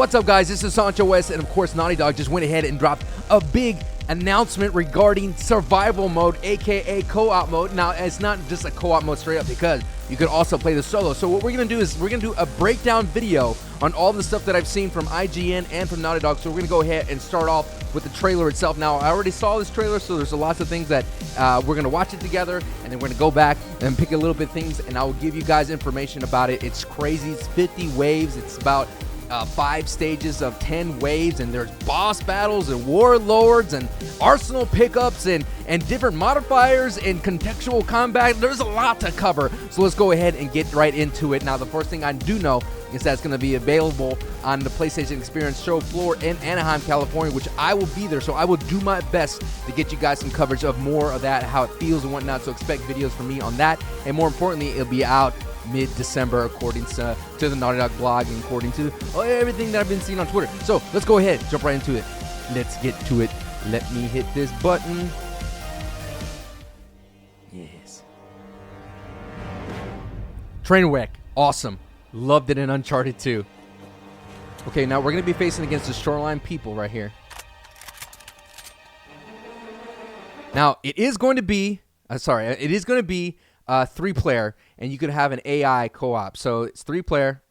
What's up, guys? This is Sancho West, and of course, Naughty Dog just went ahead and dropped a big announcement regarding survival mode, aka co-op mode. Now, it's not just a co-op mode straight up, because you could also play the solo. So what we're gonna do is we're gonna do a breakdown video on all the stuff that I've seen from IGN and from Naughty Dog. So we're gonna go ahead and start off with the trailer itself. Now, I already saw this trailer, so there's lots of things that we're gonna watch it together, and then we're gonna go back and pick a little bit of things, and I will give you guys information about it. It's crazy. It's 50 waves. It's about 5 stages of 10 waves, and there's boss battles and warlords and arsenal pickups and different modifiers and contextual combat. There's a lot to cover, so let's go ahead and get right into it. Now, the first thing I do know is that it's going to be available on the PlayStation Experience show floor in Anaheim, California, which I will be there, so I will do my best to get you guys some coverage of more of that, how it feels and whatnot. So expect videos from me on that, and more importantly, it'll be out mid-December, according to the Naughty Dog blog and according to everything that I've been seeing on Twitter. So let's go ahead, jump right into it. Let's get to it. Let me hit this button. Yes. Trainwreck, awesome. Loved it in Uncharted 2. Okay, now we're going to be facing against the Shoreline people right here. Now, it is going to be 3-player, and you could have an AI co-op. So it's 3-player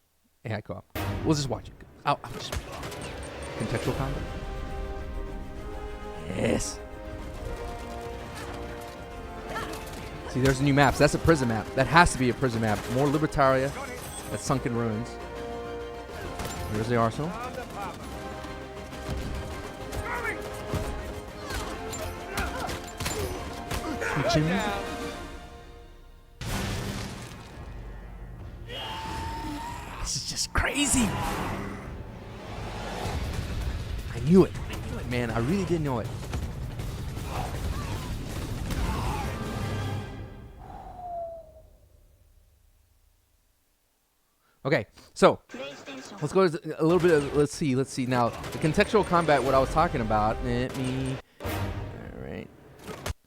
AI co-op. We'll just watch it. Contextual combat. Yes. See, there's new maps. That's a prison map. That has to be a prison map. More Libertaria. That's Sunken Ruins. There's the arsenal. Jimmy. This is just crazy. I knew it, man. I really did know it. Okay, so let's go a little bit of, let's see now the contextual combat, what I was talking about.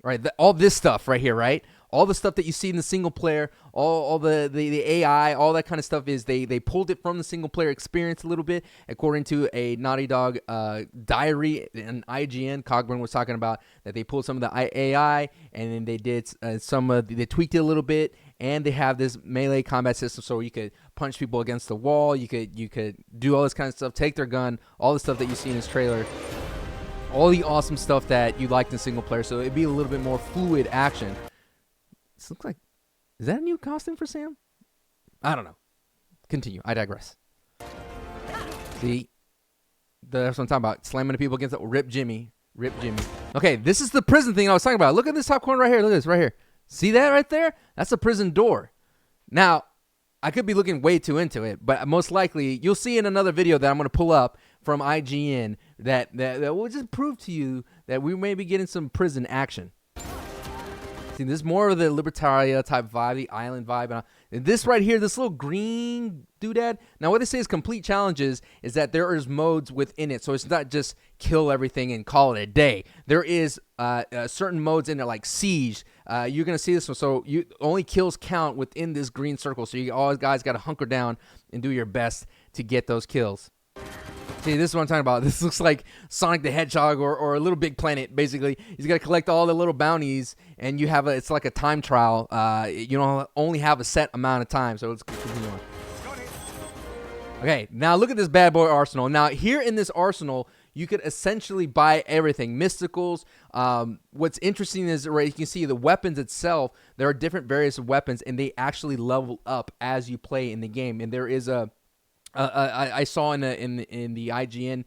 All right, all this stuff right here, right? All the stuff that you see in the single player, all the AI, all that kind of stuff is they pulled it from the single player experience a little bit, according to a Naughty Dog diary and IGN. Cogburn was talking about that they pulled some of the AI, and then they did they tweaked it a little bit, and they have this melee combat system, so you could punch people against the wall, you could do all this kind of stuff, take their gun, all the stuff that you see in this trailer. All the awesome stuff that you liked in single player, so it'd be a little bit more fluid action. This looks like, is that a new costume for Sam? I don't know. Continue. I digress. See, that's what I'm talking about. Slamming the people against the Rip Jimmy. Rip Jimmy. Okay, this is the prison thing I was talking about. Look at this top corner right here. Look at this right here. See that right there? That's a prison door. Now, I could be looking way too into it, but most likely you'll see in another video that I'm going to pull up from IGN that will just prove to you that we may be getting some prison action. See, this is more of the Libertaria type vibe, the island vibe. And this right here, this little green doodad. Now, what they say is complete challenges is that there is modes within it. So it's not just kill everything and call it a day. There is certain modes in there like siege. You're going to see this one. So only kills count within this green circle. So you always guys got to hunker down and do your best to get those kills. See, this is what I'm talking about. This looks like Sonic the Hedgehog or a Little Big Planet, basically. He's got to collect all the little bounties, and you have it's like a time trial. You don't only have a set amount of time, so let's continue on. Okay, now look at this bad boy arsenal. Now, here in this arsenal, you could essentially buy everything. Mysticals. What's interesting is right, you can see the weapons itself. There are different various weapons, and they actually level up as you play in the game. And there is I saw in the IGN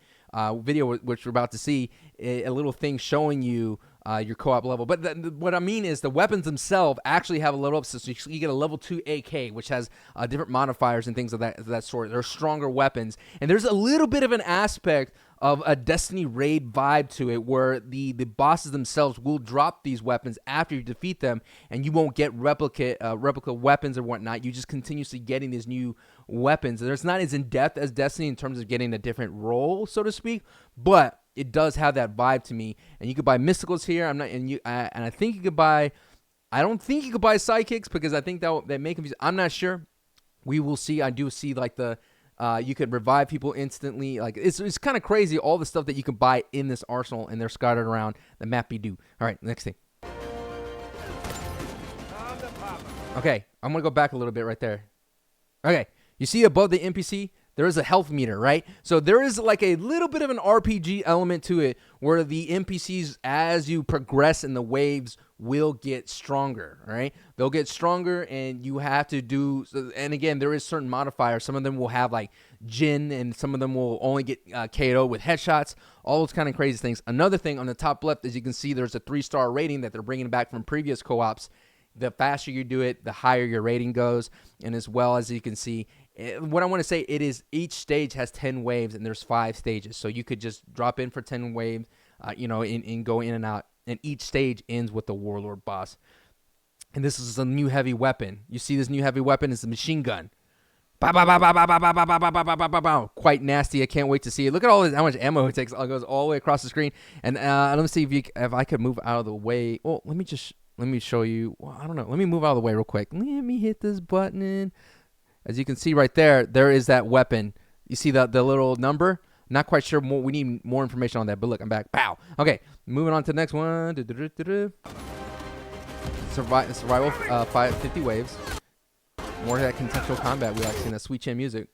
video, which we're about to see, a little thing showing you your co-op level. But what I mean is the weapons themselves actually have a level up system. So you get a level 2 AK, which has different modifiers and things of that sort. They're stronger weapons. And there's a little bit of an aspect of a Destiny raid vibe to it, where the bosses themselves will drop these weapons after you defeat them, and you won't get replica weapons or whatnot. You just continuously getting these new weapons. It's not as in-depth as Destiny in terms of getting a different role, so to speak, but it does have that vibe to me. And you could buy mysticals here. I think you could buy. I don't think you could buy sidekicks, because I think that may confuse. I'm not sure. We will see. I do see like the You could revive people instantly. Like it's kind of crazy all the stuff that you can buy in this arsenal, and they're scattered around the map. Do. All right, next thing. Okay, I'm gonna go back a little bit right there. Okay, you see above the NPC, there is a health meter, right? So there is like a little bit of an RPG element to it where the NPCs, as you progress in the waves, will get stronger, right? They'll get stronger, and you have to do, and again, there is certain modifiers. Some of them will have like Jin, and some of them will only get KO with headshots, all those kind of crazy things. Another thing on the top left, as you can see, there's a 3-star rating that they're bringing back from previous co-ops. The faster you do it, the higher your rating goes. And as well as you can see, what I want to say, it is each stage has 10 waves, and there's 5 stages. So you could just drop in for 10 waves, and go in and out. And each stage ends with the Warlord boss. And this is a new heavy weapon. You see this new heavy weapon is the machine gun. Quite nasty. I can't wait to see it. Look at all this, how much ammo it takes. It goes all the way across the screen. And let me see if I could move out of the way. Oh, let me show you. Well, I don't know. Let me move out of the way real quick. Let me hit this button. As you can see right there, there is that weapon. You see the little number? Not quite sure. We need more information on that. But look, I'm back. Pow. Okay, moving on to the next one. Survival 50 waves. More of that contextual combat we like seeing, that sweet chin music.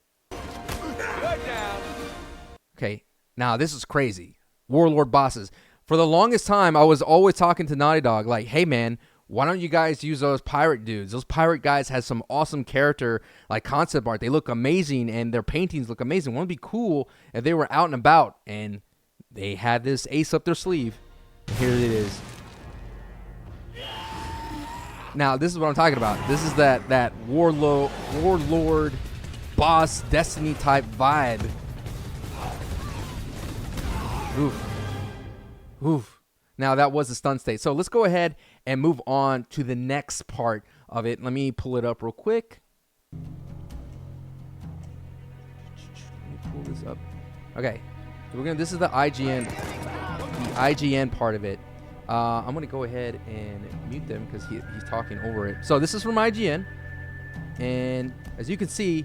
Okay, now this is crazy. Warlord bosses. For the longest time, I was always talking to Naughty Dog like, hey, man, why don't you guys use those pirate dudes? Those pirate guys has some awesome character, like concept art. They look amazing, and their paintings look amazing. Wouldn't it be cool if they were out and about, and they had this ace up their sleeve. And here it is. Now, this is what I'm talking about. This is that warlord boss Destiny type vibe. Oof. Oof. Now, that was the stun state. So let's go ahead and move on to the next part of it. Let me pull it up real quick. Let me pull this up. Okay. This is the IGN part of it. I'm going to go ahead and mute them because he's talking over it. So this is from IGN. And as you can see,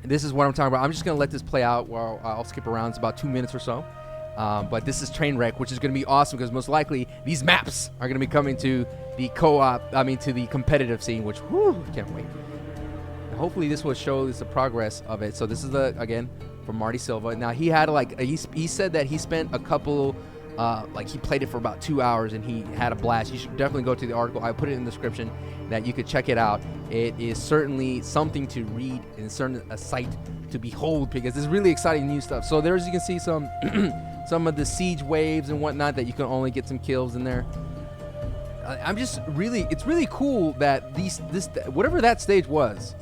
this is what I'm talking about. I'm just going to let this play out while I'll skip around. It's about 2 minutes or so. But this is Trainwreck, which is going to be awesome because most likely these maps are going to be coming to the to the competitive scene, which, whew, I can't wait. Hopefully this will show us the progress of it. So this is again, from Marty Silva. Now he had he said that he spent a couple, he played it for about 2 hours and he had a blast. You should definitely go to the article. I put it in the description that you could check it out. It is certainly something to read and certainly a sight to behold because it's really exciting new stuff. So there, as you can see, some some of the siege waves and whatnot that you can only get some kills in there. It's really cool that whatever that stage was,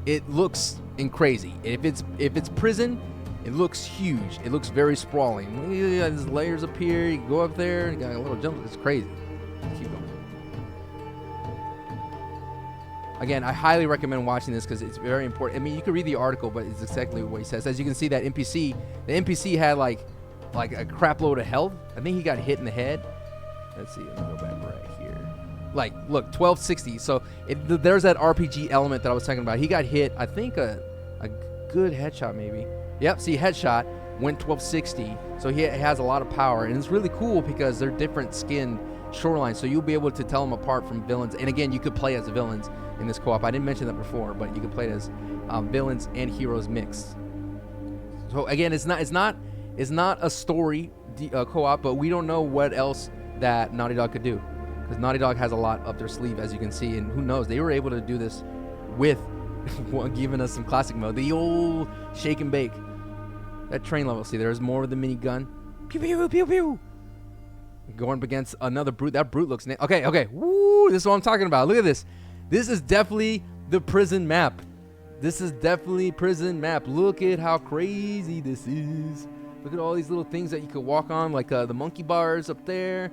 it looks crazy. If it's prison, it looks huge. It looks very sprawling. There's layers up here. You can go up there. You got a little jump. It's crazy. Let's keep going. Again, I highly recommend watching this because it's very important. I mean, you can read the article, but it's exactly what he says. As you can see, that NPC, the NPC had like a crap load of health. I think he got hit in the head. Let's see. Let me go back right here. Like, look, 1260. So there's that RPG element that I was talking about. He got hit, I think, a good headshot maybe. Yep, see, headshot, went 1260. So he has a lot of power. And it's really cool because they're different skinned shorelines. So you'll be able to tell them apart from villains. And again, you could play as villains in this co-op. I didn't mention that before, but you can play as villains and heroes mixed. So again, it's not a story co-op, but we don't know what else that Naughty Dog could do. Because Naughty Dog has a lot up their sleeve, as you can see. And who knows, they were able to do this with giving us some classic mode. The old shake and bake. That train level, see, there's more of the minigun. Pew, pew, pew, pew. Going up against another brute. That brute looks... Okay. Woo, this is what I'm talking about. Look at this. This is definitely the prison map. Look at how crazy this is. Look at all these little things that you could walk on, like the monkey bars up there.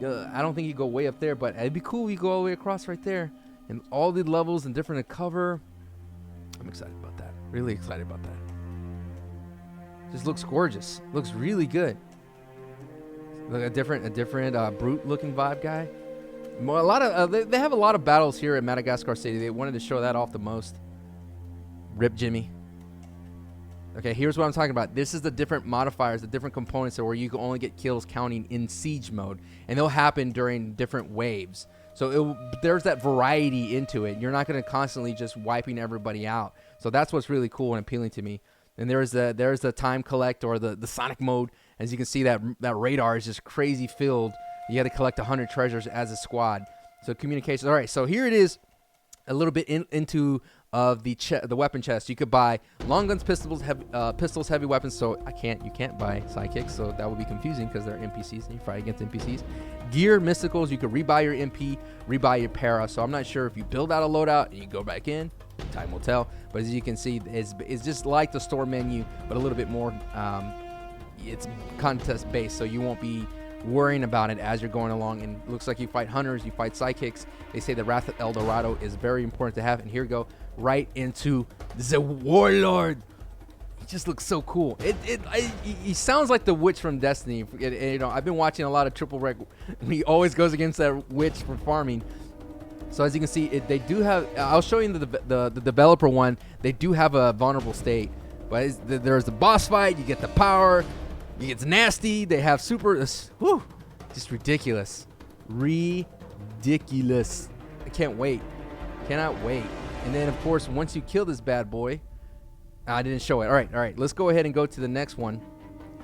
I don't think you go way up there, but it'd be cool if you go all the way across right there. And all the levels and different cover. I'm excited about that. Really excited about that. Just looks gorgeous. Looks really good. Look, a different brute-looking vibe guy. A lot of they have a lot of battles here at Madagascar City. They wanted to show that off the most. Rip Jimmy. Okay, here's what I'm talking about. This is the different modifiers, the different components where you can only get kills counting in siege mode, and they'll happen during different waves. So there's that variety into it. You're not going to constantly just wiping everybody out. So that's what's really cool and appealing to me. And there's the time collect, or the Sonic mode. As you can see, that radar is just crazy filled. You got to collect 100 treasures as a squad. So communications. All right, so here it is. A little bit into the weapon chest. You could buy long guns, pistols, heavy weapons. So you can't buy sidekicks. So that would be confusing because they're NPCs and you fight against NPCs. Gear, mysticals. You could rebuy your MP, rebuy your para. So I'm not sure if you build out a loadout and you go back in. Time will tell. But as you can see, it's just like the store menu, but a little bit more. It's contest based, so you won't be worrying about it as you're going along. And it looks like you fight hunters, you fight sidekicks. They say the Wrath of El Dorado is very important to have. And here we go, right into the Warlord. He just looks so cool. He sounds like the witch from Destiny. I've been watching a lot of Triple Rec. He always goes against that witch for farming. So as you can see, they do have. I'll show you the developer one. They do have a vulnerable state, but there's the boss fight. You get the power. It's nasty. They have super. Whew, just ridiculous. Ridiculous. I can't wait. Cannot wait. And then, of course, once you kill this bad boy, I didn't show it. All right. Let's go ahead and go to the next one.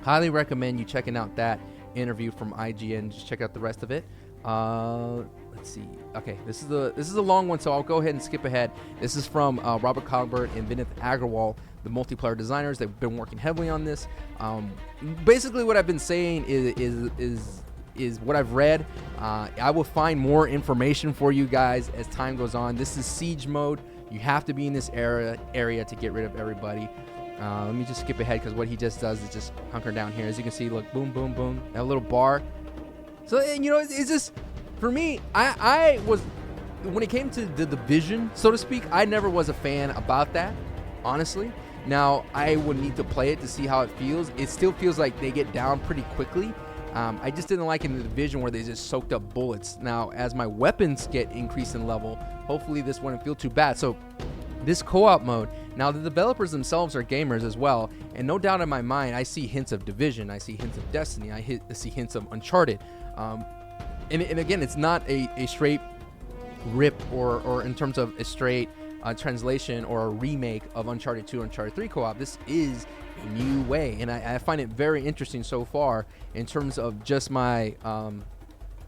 Highly recommend you checking out that interview from IGN. Just check out the rest of it. Let's see. Okay, this is a long one, so I'll go ahead and skip ahead. This is from Robert Cogbert and Vinith Agrawal, the multiplayer designers. They've been working heavily on this. Basically, what I've been saying is what I've read. I will find more information for you guys as time goes on. This is siege mode. You have to be in this area to get rid of everybody. Let me just skip ahead because what he just does is just hunker down here. As you can see, look, boom, boom, boom. That little bar. So, it's just, for me, I was, when it came to the division, so to speak, I never was a fan about that, honestly. Now, I would need to play it to see how it feels. It still feels like they get down pretty quickly. I just didn't like in the division where they just soaked up bullets. Now, as my weapons get increased in level, hopefully this wouldn't feel too bad. So, this co-op mode, now the developers themselves are gamers as well, and no doubt in my mind, I see hints of Division, I see hints of Destiny, I see hints of Uncharted. And again, it's not a straight rip or in terms of a straight translation or a remake of Uncharted 2, Uncharted 3 co-op. This is a new way, and I find it very interesting so far in terms of just my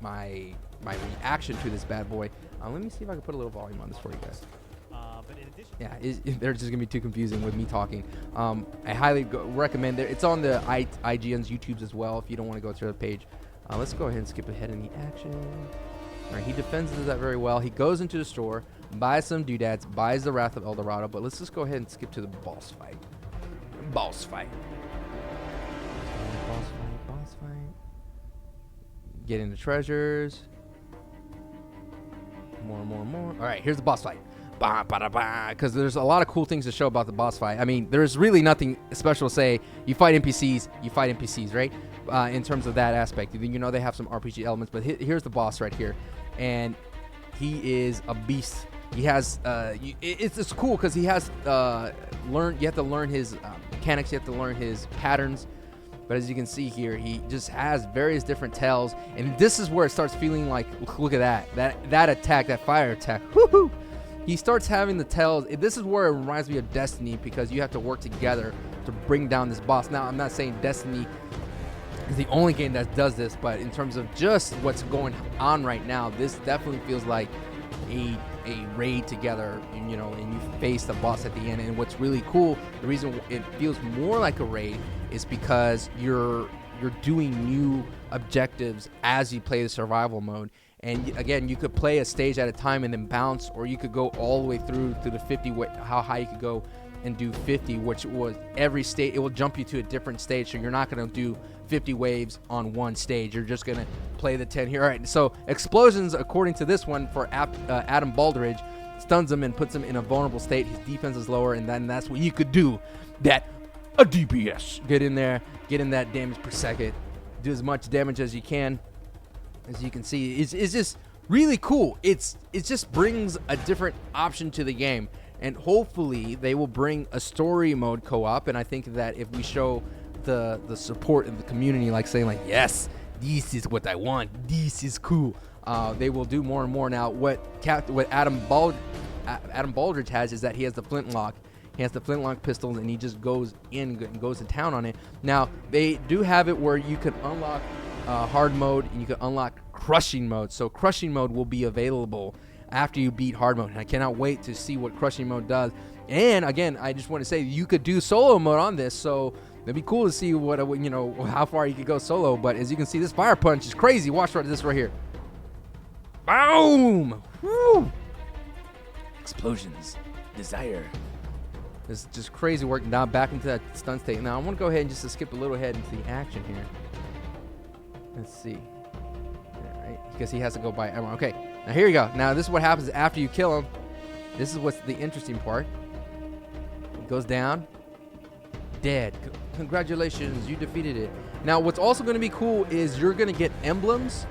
my reaction to this bad boy. Let me see if I can put a little volume on this for you guys. But in addition, they're just gonna be too confusing with me talking. I highly recommend it. It's on the IGN's YouTubes as well. If you don't want to go to the page, let's go ahead and skip ahead in the action. All right, he defends that very well. He goes into the store, buys some doodads, buys the Wrath of El Dorado. But let's just go ahead and skip to the boss fight. Boss fight. Getting the treasures. More. All right, here's the boss fight. Because there's a lot of cool things to show about the boss fight. I mean, there's really nothing special to say. You fight NPCs, right? In terms of that aspect. They have some RPG elements, but here's the boss right here. And he is a beast. He has, it's cool because he has, you have to learn his mechanics, you have to learn his patterns. But as you can see here, he just has various different tells. And this is where it starts feeling like, look at that attack, that fire attack. Woohoo! He starts having the tells. This is where it reminds me of Destiny because you have to work together to bring down this boss. Now, I'm not saying Destiny is the only game that does this, but in terms of just what's going on right now, this definitely feels like a raid together, and you face the boss at the end. And what's really cool, the reason it feels more like a raid is because you're doing new objectives as you play the survival mode. And again, you could play a stage at a time and then bounce, or you could go all the way through to the 50, how high you could go and do 50, which was every stage. It will jump you to a different stage, so you're not going to do 50 waves on one stage. You're just going to play the 10 here. All right, so explosions, according to this one, for Adam Baldridge, stuns him and puts him in a vulnerable state. His defense is lower, and then that's what you could do. A DPS. Get in there, get in that damage per second, do as much damage as you can. As you can see, it's just really cool. It just brings a different option to the game. and hopefully they will bring a story mode co-op. And I think that if we show the support in the community, like saying like, yes, this is what I want, this is cool, they will do more and more. Now what Adam Baldridge has is that he has the flintlock. He has the flintlock pistols, and he just goes in and goes to town on it. Now, they do have it where you can unlock hard mode, and you can unlock crushing mode. So crushing mode will be available after you beat hard mode. And I cannot wait to see what crushing mode does. And again, I just want to say you could do solo mode on this, so it'd be cool to see what how far you could go solo. But as you can see, this fire punch is crazy. Watch this right here. Boom! Woo! Explosions. Desire. It's just crazy work. Now back into that stun state. Now I want to go ahead and just skip a little ahead into the action here. Let's see. All right, because he has to go by everyone. Okay, now here you go. Now this is what happens after you kill him. This is what's the interesting part. He goes down. Dead. Congratulations, you defeated it. Now what's also going to be cool is you're going to get emblems.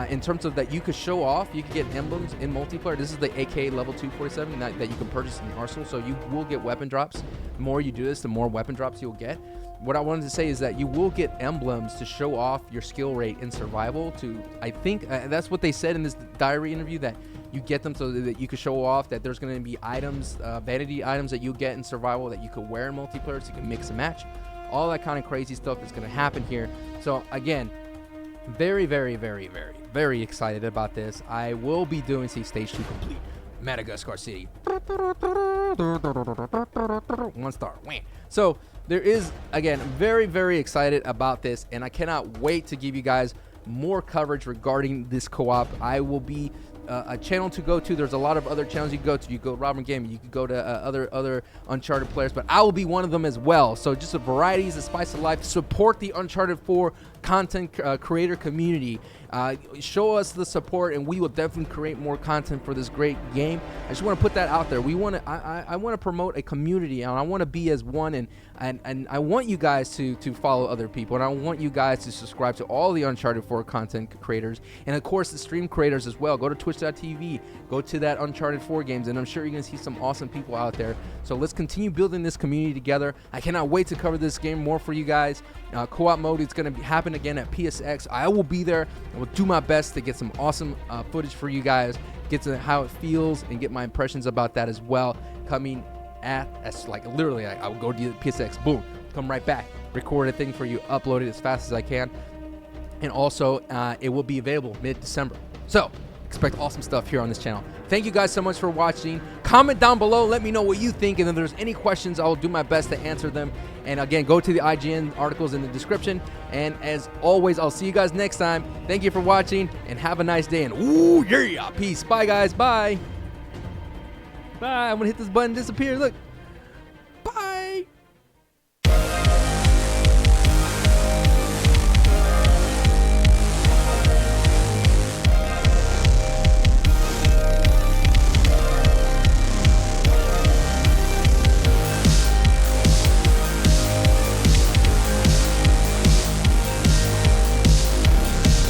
In terms of that, you could show off, you could get emblems in multiplayer. This is the AK level 247 that you can purchase in the arsenal, so you will get weapon drops. The more you do this, the more weapon drops you'll get. What I wanted to say is that you will get emblems to show off your skill rate in survival. I think that's what they said in this diary interview, that you get them so that you can show off that there's going to be items, vanity items that you get in survival that you could wear in multiplayer, so you can mix and match. All that kind of crazy stuff is going to happen here. So again, very, very, very, very, very excited about this. I will be doing Stage 2 complete. Madagascar City. 1 star. So there is, again, very, very excited about this, and I cannot wait to give you guys more coverage regarding this co-op. I will be a channel to go to. There's a lot of other channels you can go to. You go to Robin Gaming, you can go to other Uncharted players, but I will be one of them as well. So just a variety is the spice of life. Support the Uncharted 4 content creator community. Show us the support, and we will definitely create more content for this great game. I just want to put that out there. I want to promote a community, and I want to be as one, and I want you guys to follow other people, and I want you guys to subscribe to all the Uncharted 4 content creators, and of course the stream creators as well. Go to twitch.tv, go to that Uncharted 4 games, and I'm sure you're going to see some awesome people out there. So let's continue building this community together. I cannot wait to cover this game more for you guys. Co-op mode is going to happen again at PSX. I will be there. I will do my best to get some awesome footage for you guys, get to how it feels, and get my impressions about that as well. Coming at us, like literally, I will go to the PSX, boom, come right back, record a thing for you, upload it as fast as I can, and also it will be available mid-December. So expect awesome stuff here on this channel. Thank you guys so much for watching. Comment down below, let me know what you think, and if there's any questions, I'll do my best to answer them. And again, go to the IGN articles in the description. And as always, I'll see you guys next time. Thank you for watching, and have a nice day. And ooh, yeah, peace. Bye, guys. Bye. Bye. I'm gonna hit this button, disappear. Look.